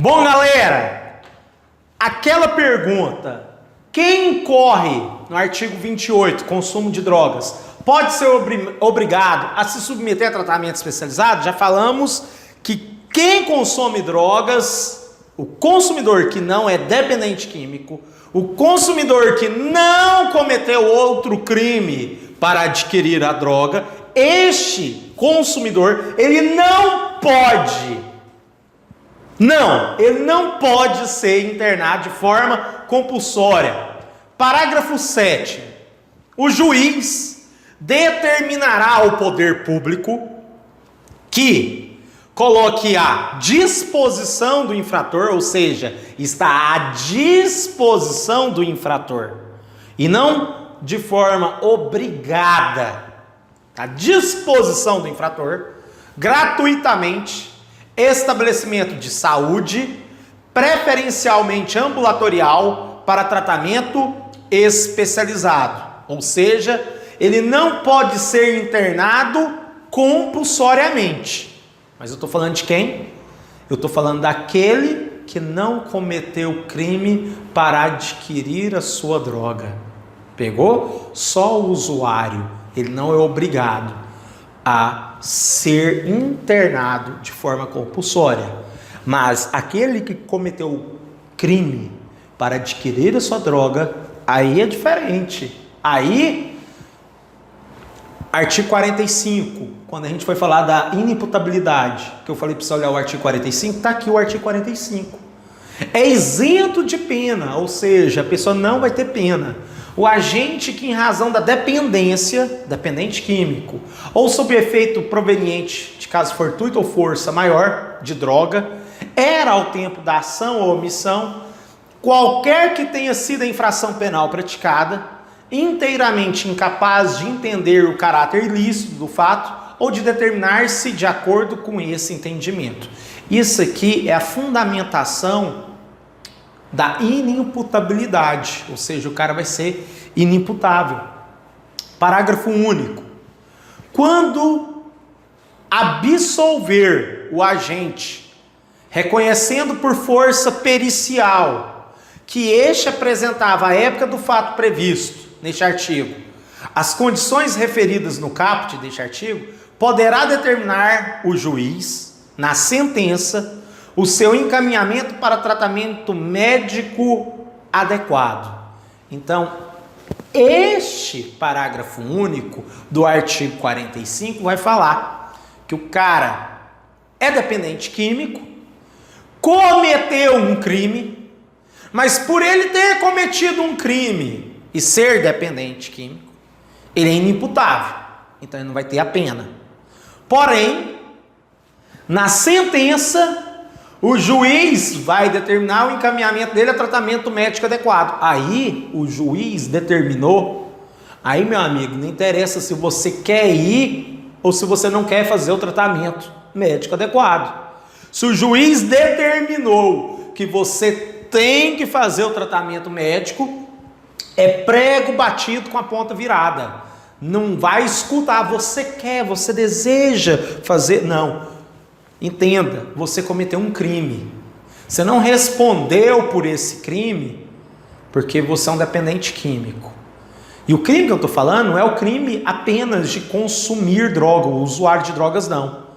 Bom, galera, aquela pergunta, quem incorre no artigo 28, consumo de drogas, pode ser obrigado a se submeter a tratamento especializado? Já falamos que quem consome drogas, o consumidor que não é dependente químico, o consumidor que não cometeu outro crime para adquirir a droga, este consumidor, ele não pode ser internado de forma compulsória. Parágrafo 7. O juiz determinará ao poder público que coloque à disposição do infrator, ou seja, está à disposição do infrator, e não de forma obrigada, à disposição do infrator, gratuitamente, estabelecimento de saúde, preferencialmente ambulatorial, para tratamento especializado. Ou seja, ele não pode ser internado compulsoriamente. Mas eu estou falando de quem? Eu estou falando daquele que não cometeu crime para adquirir a sua droga. Pegou? Só o usuário. Ele não é obrigado a ser internado de forma compulsória. Mas aquele que cometeu crime para adquirir a sua droga, aí é diferente. Aí, artigo 45, quando a gente foi falar da inimputabilidade, que eu falei para você olhar o artigo 45, está aqui o artigo 45. É isento de pena, ou seja, a pessoa não vai ter pena. O agente que, em razão da dependência, dependente químico, ou sob efeito proveniente de caso fortuito ou força maior de droga, era ao tempo da ação ou omissão, qualquer que tenha sido a infração penal praticada, inteiramente incapaz de entender o caráter ilícito do fato ou de determinar-se de acordo com esse entendimento. Isso aqui é a fundamentação da inimputabilidade, ou seja, o cara vai ser inimputável. Parágrafo único. Quando absolver o agente, reconhecendo por força pericial que este apresentava à época do fato previsto neste artigo as condições referidas no caput deste artigo, poderá determinar o juiz, na sentença, o seu encaminhamento para tratamento médico adequado. Então, este parágrafo único do artigo 45 vai falar que o cara é dependente químico, cometeu um crime, mas por ele ter cometido um crime e ser dependente químico, ele é inimputável, então ele não vai ter a pena. Porém, na sentença, o juiz vai determinar o encaminhamento dele a tratamento médico adequado. Aí, o juiz determinou, aí, meu amigo, não interessa se você quer ir ou se você não quer fazer o tratamento médico adequado. Se o juiz determinou que você tem que fazer o tratamento médico, é prego batido com a ponta virada. Não vai escutar, você quer, você deseja fazer, não. Entenda, você cometeu um crime. Você não respondeu por esse crime porque você é um dependente químico. E o crime que eu estou falando não é o crime apenas de consumir droga, o usuário de drogas não.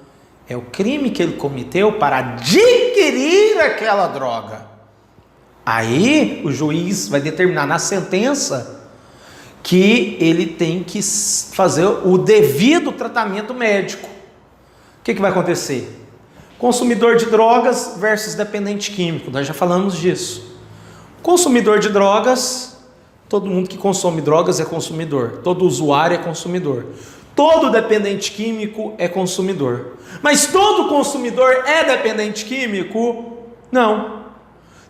É o crime que ele cometeu para adquirir aquela droga. Aí o juiz vai determinar na sentença que ele tem que fazer o devido tratamento médico. O que vai acontecer? Consumidor de drogas versus dependente químico, nós já falamos disso. Consumidor de drogas, todo mundo que consome drogas é consumidor, todo usuário é consumidor, todo dependente químico é consumidor. Mas todo consumidor é dependente químico? Não,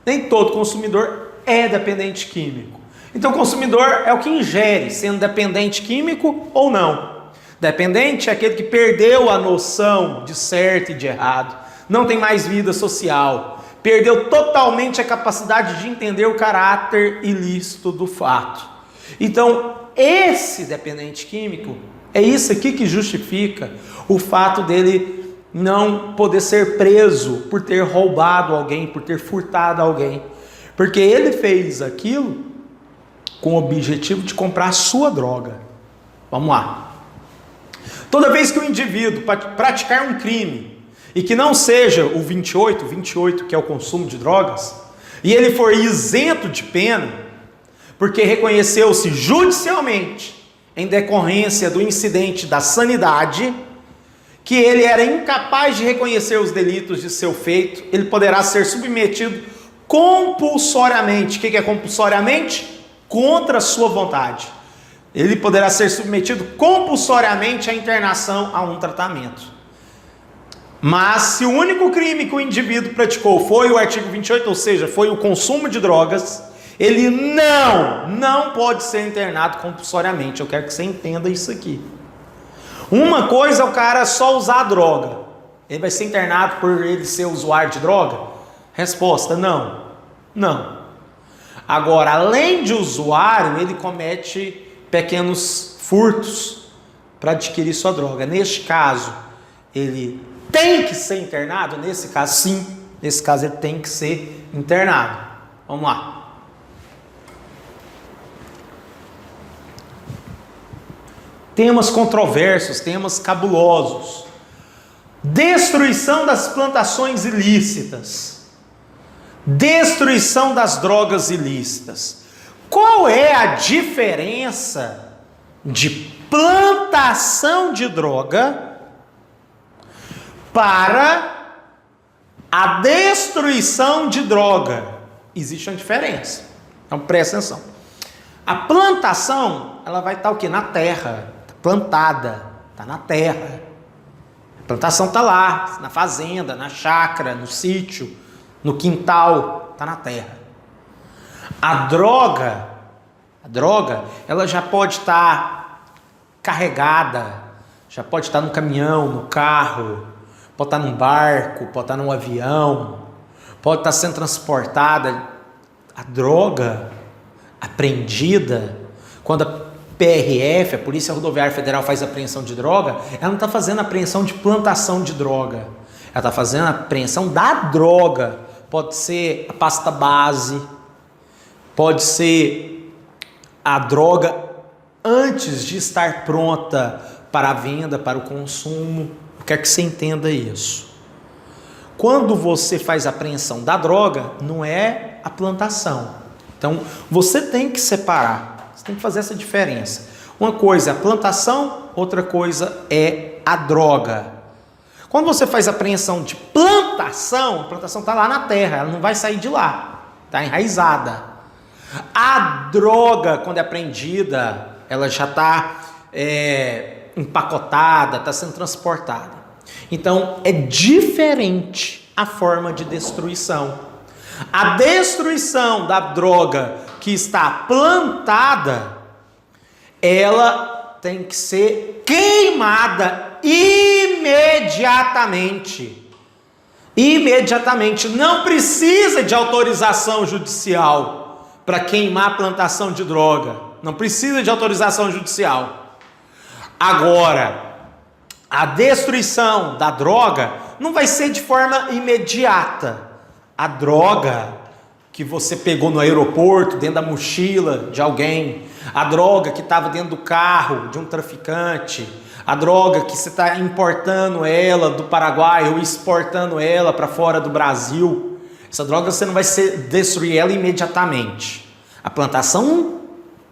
nem todo consumidor é dependente químico. Então consumidor é o que ingere, sendo dependente químico ou não. Dependente é aquele que perdeu a noção de certo e de errado, não tem mais vida social, perdeu totalmente a capacidade de entender o caráter ilícito do fato. Então, esse dependente químico, é isso aqui que justifica o fato dele não poder ser preso por ter roubado alguém, por ter furtado alguém, porque ele fez aquilo com o objetivo de comprar a sua droga. Vamos lá. Toda vez que o indivíduo praticar um crime e que não seja o 28, que é o consumo de drogas, e ele for isento de pena, porque reconheceu-se judicialmente, em decorrência do incidente da sanidade, que ele era incapaz de reconhecer os delitos de seu feito, ele poderá ser submetido compulsoriamente. O que é compulsoriamente? Contra a sua vontade. Ele poderá ser submetido compulsoriamente à internação a um tratamento. Mas se o único crime que o indivíduo praticou foi o artigo 28, ou seja, foi o consumo de drogas, ele não pode ser internado compulsoriamente. Eu quero que você entenda isso aqui. Uma coisa é o cara só usar a droga. Ele vai ser internado por ele ser usuário de droga? Resposta: não. Agora, além de usuário, ele comete pequenos furtos para adquirir sua droga. Neste caso, ele tem que ser internado? Nesse caso, sim. Nesse caso, ele tem que ser internado. Vamos lá. Temas controversos, temas cabulosos. Destruição das plantações ilícitas. Destruição das drogas ilícitas. Qual é a diferença de plantação de droga para a destruição de droga? Existe uma diferença. Então presta atenção. A plantação, ela vai estar o quê? Na terra. Plantada, está na terra. A plantação está lá, na fazenda, na chácara, no sítio, no quintal, está na terra. A droga, ela já pode estar carregada, já pode estar no caminhão, no carro, pode estar num barco, pode estar num avião, pode estar sendo transportada. A droga apreendida, quando a PRF, a Polícia Rodoviária Federal, faz apreensão de droga, ela não está fazendo apreensão de plantação de droga, ela está fazendo apreensão da droga. Pode ser a pasta base, pode ser a droga antes de estar pronta para a venda, para o consumo. Eu quero que você entenda isso. Quando você faz a apreensão da droga, não é a plantação. Então, você tem que separar. Você tem que fazer essa diferença. Uma coisa é a plantação, outra coisa é a droga. Quando você faz a apreensão de plantação, a plantação está lá na terra, ela não vai sair de lá, está enraizada. A droga, quando é apreendida, ela já está empacotada, está sendo transportada. Então, é diferente a forma de destruição. A destruição da droga que está plantada, ela tem que ser queimada imediatamente. Imediatamente. Não precisa de autorização judicial para queimar a plantação de droga. Não precisa de autorização judicial. Agora, a destruição da droga não vai ser de forma imediata. A droga que você pegou no aeroporto, dentro da mochila de alguém, a droga que estava dentro do carro de um traficante, a droga que você está importando ela do Paraguai ou exportando ela para fora do Brasil, essa droga você não vai destruir ela imediatamente. A plantação,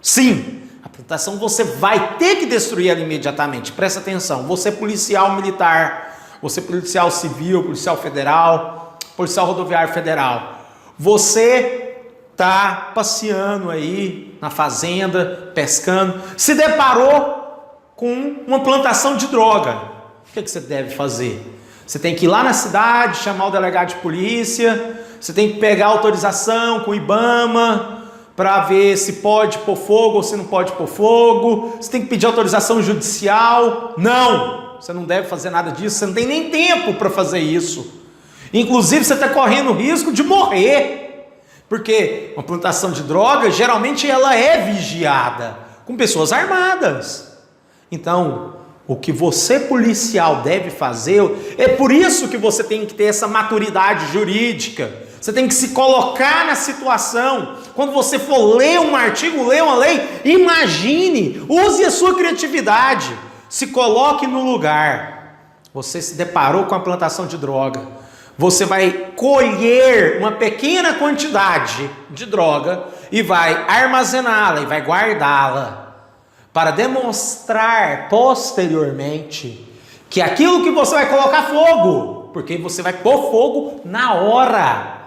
sim. A plantação você vai ter que destruir ela imediatamente. Presta atenção, você é policial militar, você é policial civil, policial federal, policial rodoviário federal. Você está passeando aí na fazenda, pescando, se deparou com uma plantação de droga. O que você deve fazer? Você tem que ir lá na cidade, chamar o delegado de polícia, você tem que pegar autorização com o IBAMA para ver se pode pôr fogo ou se não pode pôr fogo, você tem que pedir autorização judicial. Não, você não deve fazer nada disso, você não tem nem tempo para fazer isso. Inclusive, você está correndo o risco de morrer, porque uma plantação de droga, geralmente ela é vigiada, com pessoas armadas. Então, O que você, policial, deve fazer, é por isso que você tem que ter essa maturidade jurídica. Você tem que se colocar na situação. Quando você for ler um artigo, ler uma lei, imagine, use a sua criatividade, se coloque no lugar. Você se deparou com a plantação de droga, você vai colher uma pequena quantidade de droga e vai armazená-la e vai guardá-la, para demonstrar posteriormente que aquilo que você vai colocar fogo, porque você vai pôr fogo na hora.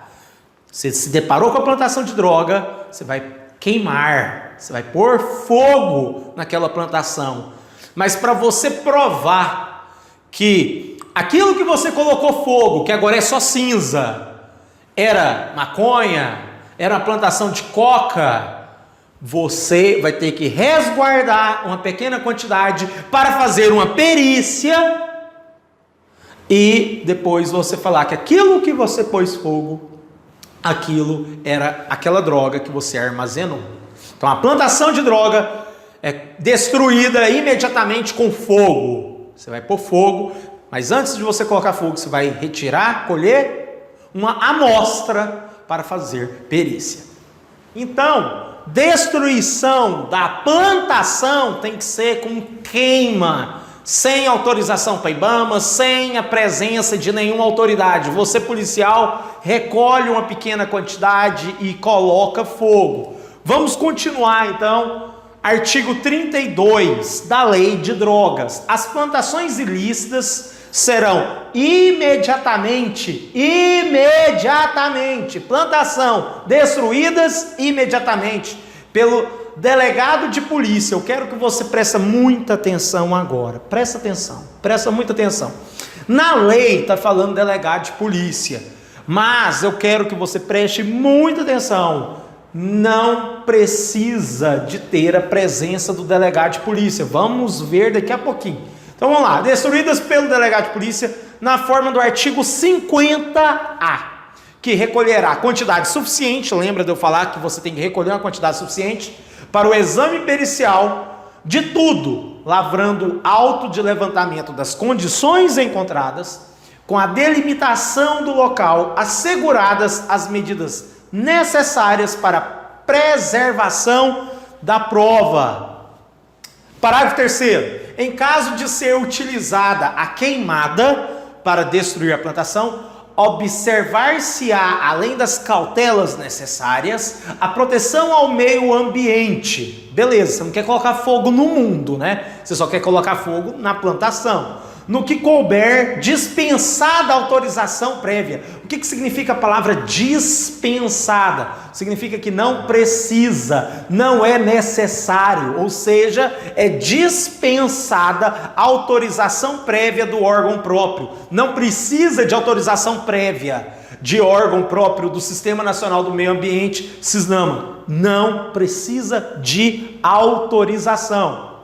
Você se deparou com a plantação de droga, você vai queimar, você vai pôr fogo naquela plantação. Mas para você provar que aquilo que você colocou fogo, que agora é só cinza, era maconha, era uma plantação de coca, você vai ter que resguardar uma pequena quantidade para fazer uma perícia e depois você falar que aquilo que você pôs fogo, aquilo era aquela droga que você armazenou. Então a plantação de droga é destruída imediatamente com fogo. Você vai pôr fogo, mas antes de você colocar fogo, você vai retirar, colher uma amostra para fazer perícia. Então, destruição da plantação tem que ser com queima, sem autorização para IBAMA, sem a presença de nenhuma autoridade. Você, policial, recolhe uma pequena quantidade e coloca fogo. Vamos continuar então. Artigo 32 da Lei de Drogas. As plantações ilícitas serão imediatamente, plantação, destruídas imediatamente pelo delegado de polícia. Eu quero que você preste muita atenção agora, presta muita atenção. Na lei está falando delegado de polícia, mas eu quero que você preste muita atenção. Não precisa de ter a presença do delegado de polícia, vamos ver daqui a pouquinho. Então vamos lá, destruídas pelo delegado de polícia na forma do artigo 50A, que recolherá quantidade suficiente, lembra de eu falar que você tem que recolher uma quantidade suficiente para o exame pericial de tudo, lavrando auto de levantamento das condições encontradas, com a delimitação do local, asseguradas as medidas necessárias para preservação da prova. Parágrafo 3º. Em caso de ser utilizada a queimada para destruir a plantação, observar-se-á, além das cautelas necessárias, a proteção ao meio ambiente. Beleza, você não quer colocar fogo no mundo, né? Você só quer colocar fogo na plantação. No que couber, dispensada a autorização prévia. O que significa a palavra dispensada? Significa que não precisa, não é necessário, ou seja, é dispensada a autorização prévia do órgão próprio. Não precisa de autorização prévia de órgão próprio do Sistema Nacional do Meio Ambiente, SISNAMA. Não precisa de autorização.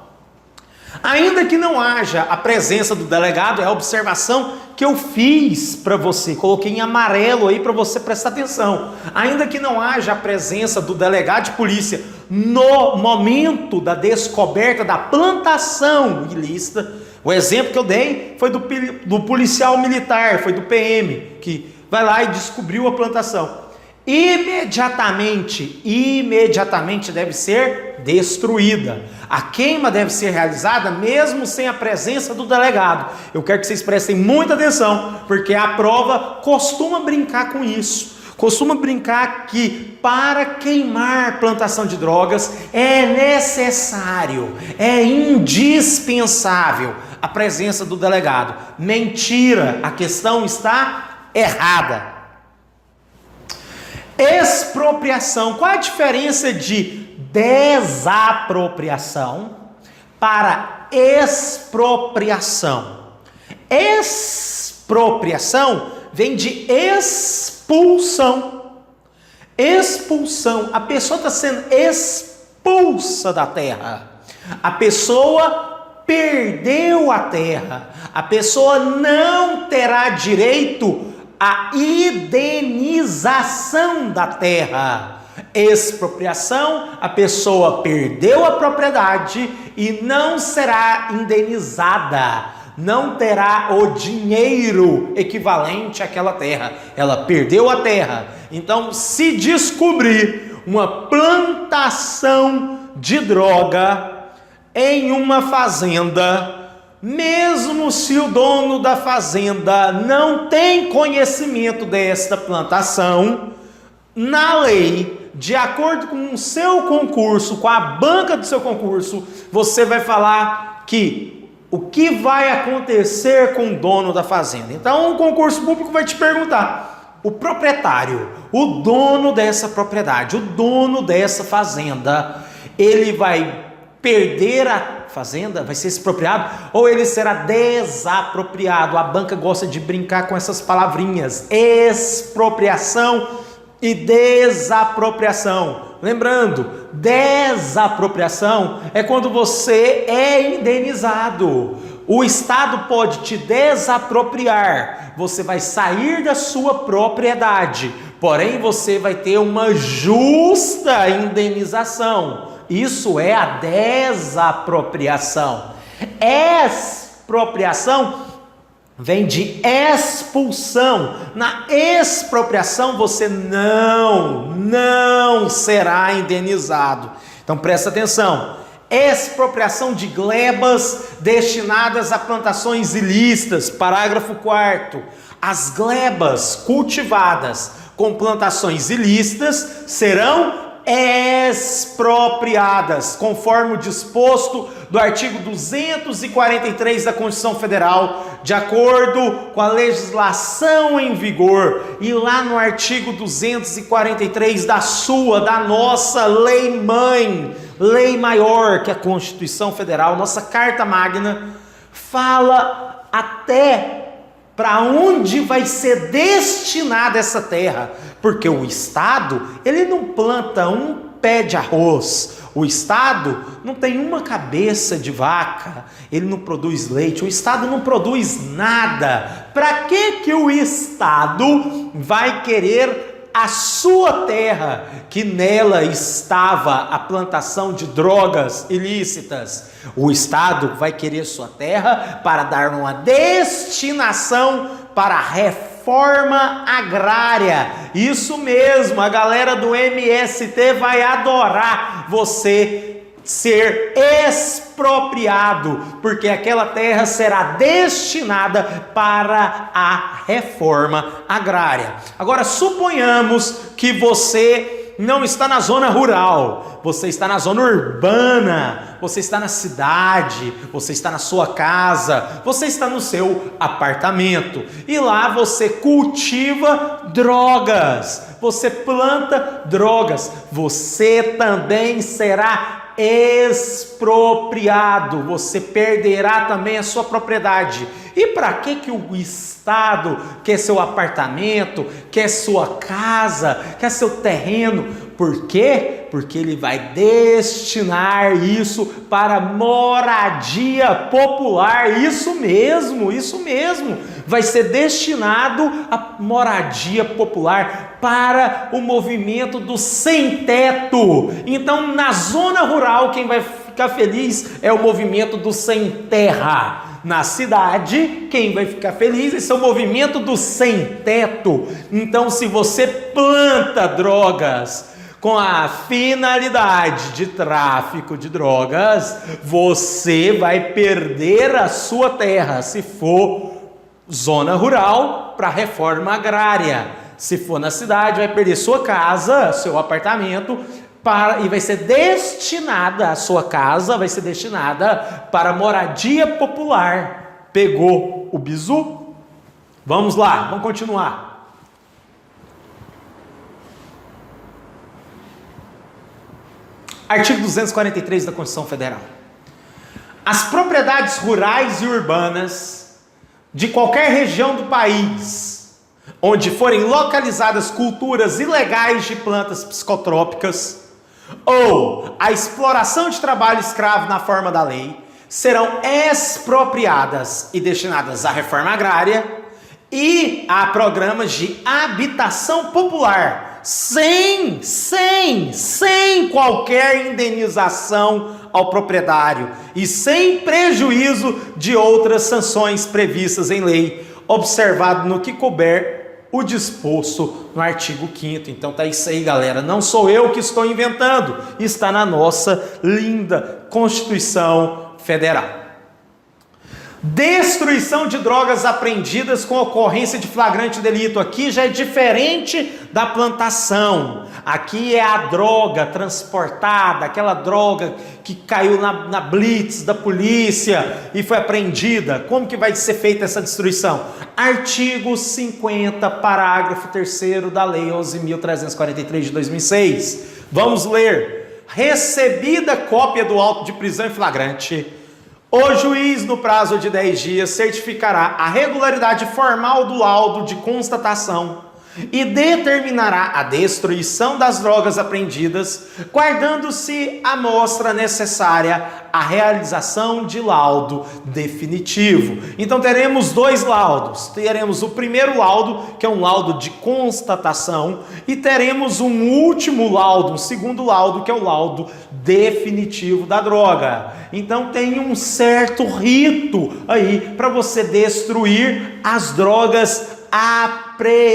Ainda que não haja a presença do delegado, é a observação que eu fiz para você, coloquei em amarelo aí para você prestar atenção. Ainda que não haja a presença do delegado de polícia no momento da descoberta da plantação ilícita, o exemplo que eu dei foi do policial militar, foi do PM, que vai lá e descobriu a plantação. Imediatamente deve ser destruída. A queima deve ser realizada mesmo sem a presença do delegado. Eu quero que vocês prestem muita atenção, porque a prova costuma brincar com isso. Costuma brincar que para queimar plantação de drogas é necessário, é indispensável a presença do delegado. Mentira, a questão está errada. Expropriação. Qual a diferença de desapropriação para expropriação? Expropriação vem de expulsão. Expulsão. A pessoa está sendo expulsa da terra. A pessoa perdeu a terra. A pessoa não terá direito a indenização da terra. Expropriação, a pessoa perdeu a propriedade e não será indenizada, não terá o dinheiro equivalente àquela terra. Ela perdeu a terra. Então, se descobrir uma plantação de droga em uma fazenda, mesmo se o dono da fazenda não tem conhecimento desta plantação, na lei, de acordo com o seu concurso, com a banca do seu concurso, você vai falar que o que vai acontecer com o dono da fazenda. Então, o concurso público vai te perguntar: o proprietário, o dono dessa propriedade, o dono dessa fazenda, ele vai perder a fazenda, vai ser expropriado, ou ele será desapropriado? A banca gosta de brincar com essas palavrinhas: expropriação e desapropriação. Lembrando, desapropriação é quando você é indenizado. O Estado pode te desapropriar, você vai sair da sua propriedade, porém você vai ter uma justa indenização. Isso é a desapropriação. Expropriação vem de expulsão. Na expropriação você não será indenizado. Então presta atenção. Expropriação de glebas destinadas a plantações ilícitas. Parágrafo 4º. As glebas cultivadas com plantações ilícitas serão expropriadas, conforme o disposto do artigo 243 da Constituição Federal, de acordo com a legislação em vigor, e lá no artigo 243 da nossa lei mãe, lei maior que a Constituição Federal, nossa Carta Magna, fala até para onde vai ser destinada essa terra, porque o Estado, ele não planta um pé de arroz, o Estado não tem uma cabeça de vaca, ele não produz leite, o Estado não produz nada. Para que o Estado vai querer a sua terra, que nela estava a plantação de drogas ilícitas? O Estado vai querer sua terra para dar uma destinação para a reforma agrária. Isso mesmo, a galera do MST vai adorar você ser expropriado, porque aquela terra será destinada para a reforma agrária. Agora, suponhamos que você não está na zona rural, você está na zona urbana, você está na cidade, você está na sua casa, você está no seu apartamento, e lá você cultiva drogas, você planta drogas, você também será expropriado, você perderá também a sua propriedade. E para que o Estado quer seu apartamento, quer sua casa, quer seu terreno? Por quê? Porque ele vai destinar isso para moradia popular. Isso mesmo, vai ser destinado a moradia popular, para o movimento do sem-teto. Então, na zona rural, quem vai ficar feliz é o movimento do sem-terra. Na cidade, quem vai ficar feliz esse é o movimento do sem-teto. Então, se você planta drogas com a finalidade de tráfico de drogas, você vai perder a sua terra, se for zona rural, para reforma agrária. Se for na cidade, vai perder sua casa, seu apartamento, e vai ser destinada, a sua casa vai ser destinada para moradia popular. Pegou o bizu? Vamos lá, vamos continuar. Artigo 243 da Constituição Federal. As propriedades rurais e urbanas de qualquer região do país onde forem localizadas culturas ilegais de plantas psicotrópicas ou a exploração de trabalho escravo na forma da lei, serão expropriadas e destinadas à reforma agrária e a programas de habitação popular, sem qualquer indenização ao proprietário e sem prejuízo de outras sanções previstas em lei, observado no que couber o disposto no artigo 5º. Então tá isso aí, galera. Não sou eu que estou inventando, está na nossa linda Constituição Federal. Destruição de drogas apreendidas com ocorrência de flagrante delito. Aqui já é diferente da plantação. Aqui é a droga transportada, aquela droga que caiu na blitz da polícia e foi apreendida. Como que vai ser feita essa destruição? Artigo 50, parágrafo 3º da Lei 11.343 de 2006. Vamos ler. Recebida cópia do auto de prisão em flagrante, o juiz, no prazo de 10 dias, certificará a regularidade formal do laudo de constatação e determinará a destruição das drogas apreendidas, guardando-se a amostra necessária à realização de laudo definitivo. Então teremos dois laudos. Teremos o primeiro laudo, que é um laudo de constatação, e teremos um último laudo, um segundo laudo, que é o laudo definitivo da droga. Então tem um certo rito aí para você destruir as drogas apreendidas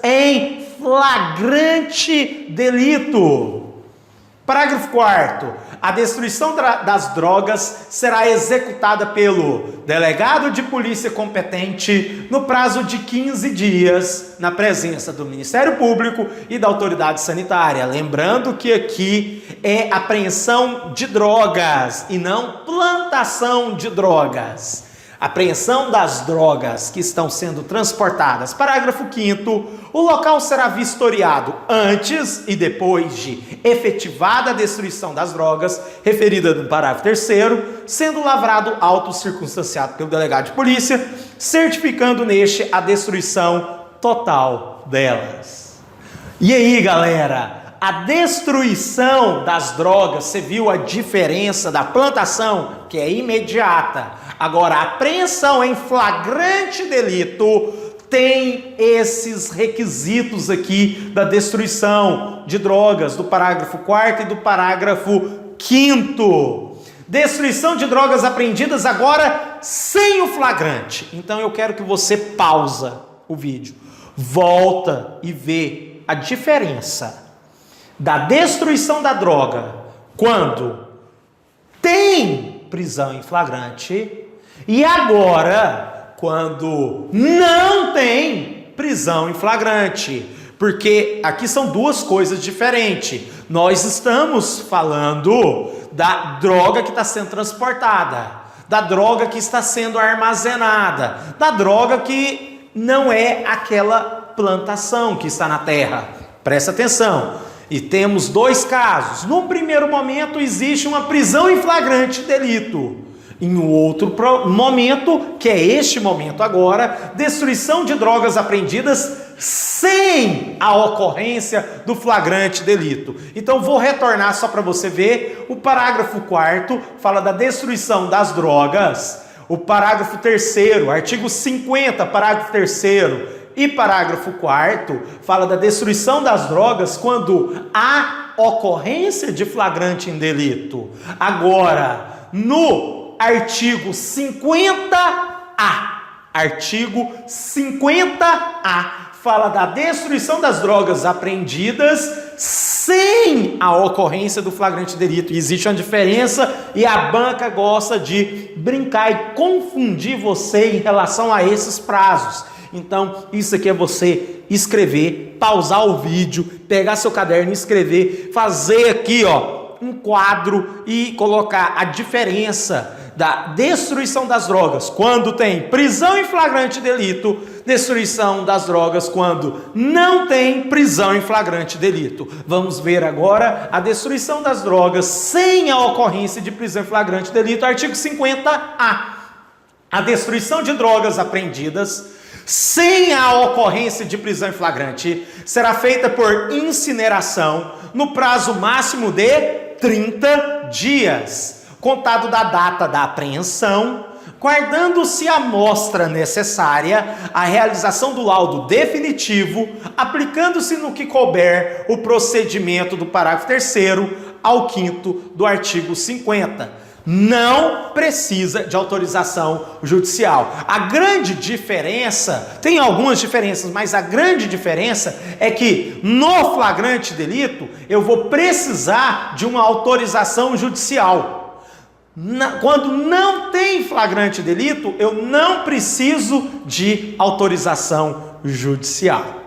em flagrante delito. Parágrafo 4º. A destruição das drogas será executada pelo delegado de polícia competente no prazo de 15 dias, na presença do Ministério Público e da autoridade sanitária. Lembrando que aqui é apreensão de drogas e não plantação de drogas. Apreensão das drogas que estão sendo transportadas. Parágrafo 5º. O local será vistoriado antes e depois de efetivada a destruição das drogas, referida no parágrafo 3º, sendo lavrado auto circunstanciado pelo delegado de polícia, certificando neste a destruição total delas. E aí, galera? A destruição das drogas, você viu a diferença da plantação, que é imediata. Agora, a apreensão em flagrante delito tem esses requisitos aqui da destruição de drogas, do parágrafo 4º e do parágrafo 5º. Destruição de drogas apreendidas agora sem o flagrante. Então eu quero que você pausa o vídeo, volta e vê a diferença da destruição da droga quando tem prisão em flagrante e agora quando não tem prisão em flagrante, porque aqui são duas coisas diferentes. Nós estamos falando da droga que está sendo transportada, da droga que está sendo armazenada, da droga que não é aquela plantação que está na terra. Presta atenção. E temos dois casos. No primeiro momento existe uma prisão em flagrante delito. Em um outro momento, que é este momento agora, destruição de drogas apreendidas sem a ocorrência do flagrante delito. Então vou retornar só para você ver. O parágrafo 4º fala da destruição das drogas. O parágrafo 3º, artigo 50, parágrafo 3º, e parágrafo 4º fala da destruição das drogas quando há ocorrência de flagrante em delito. Agora, no artigo 50A, fala da destruição das drogas apreendidas sem a ocorrência do flagrante delito. E existe uma diferença e a banca gosta de brincar e confundir você em relação a esses prazos. Então, isso aqui é você escrever, pausar o vídeo, pegar seu caderno e escrever, fazer aqui, ó, um quadro e colocar a diferença da destruição das drogas quando tem prisão em flagrante delito, destruição das drogas quando não tem prisão em flagrante delito. Vamos ver agora a destruição das drogas sem a ocorrência de prisão em flagrante delito, artigo 50A. A destruição de drogas apreendidas sem a ocorrência de prisão em flagrante será feita por incineração no prazo máximo de 30 dias, contado da data da apreensão, guardando-se a amostra necessária à realização do laudo definitivo, aplicando-se no que couber o procedimento do parágrafo 3º ao 5º do artigo 50. Não precisa de autorização judicial. A grande diferença, tem algumas diferenças, mas a grande diferença é que no flagrante delito eu vou precisar de uma autorização judicial. Quando não tem flagrante delito, eu não preciso de autorização judicial.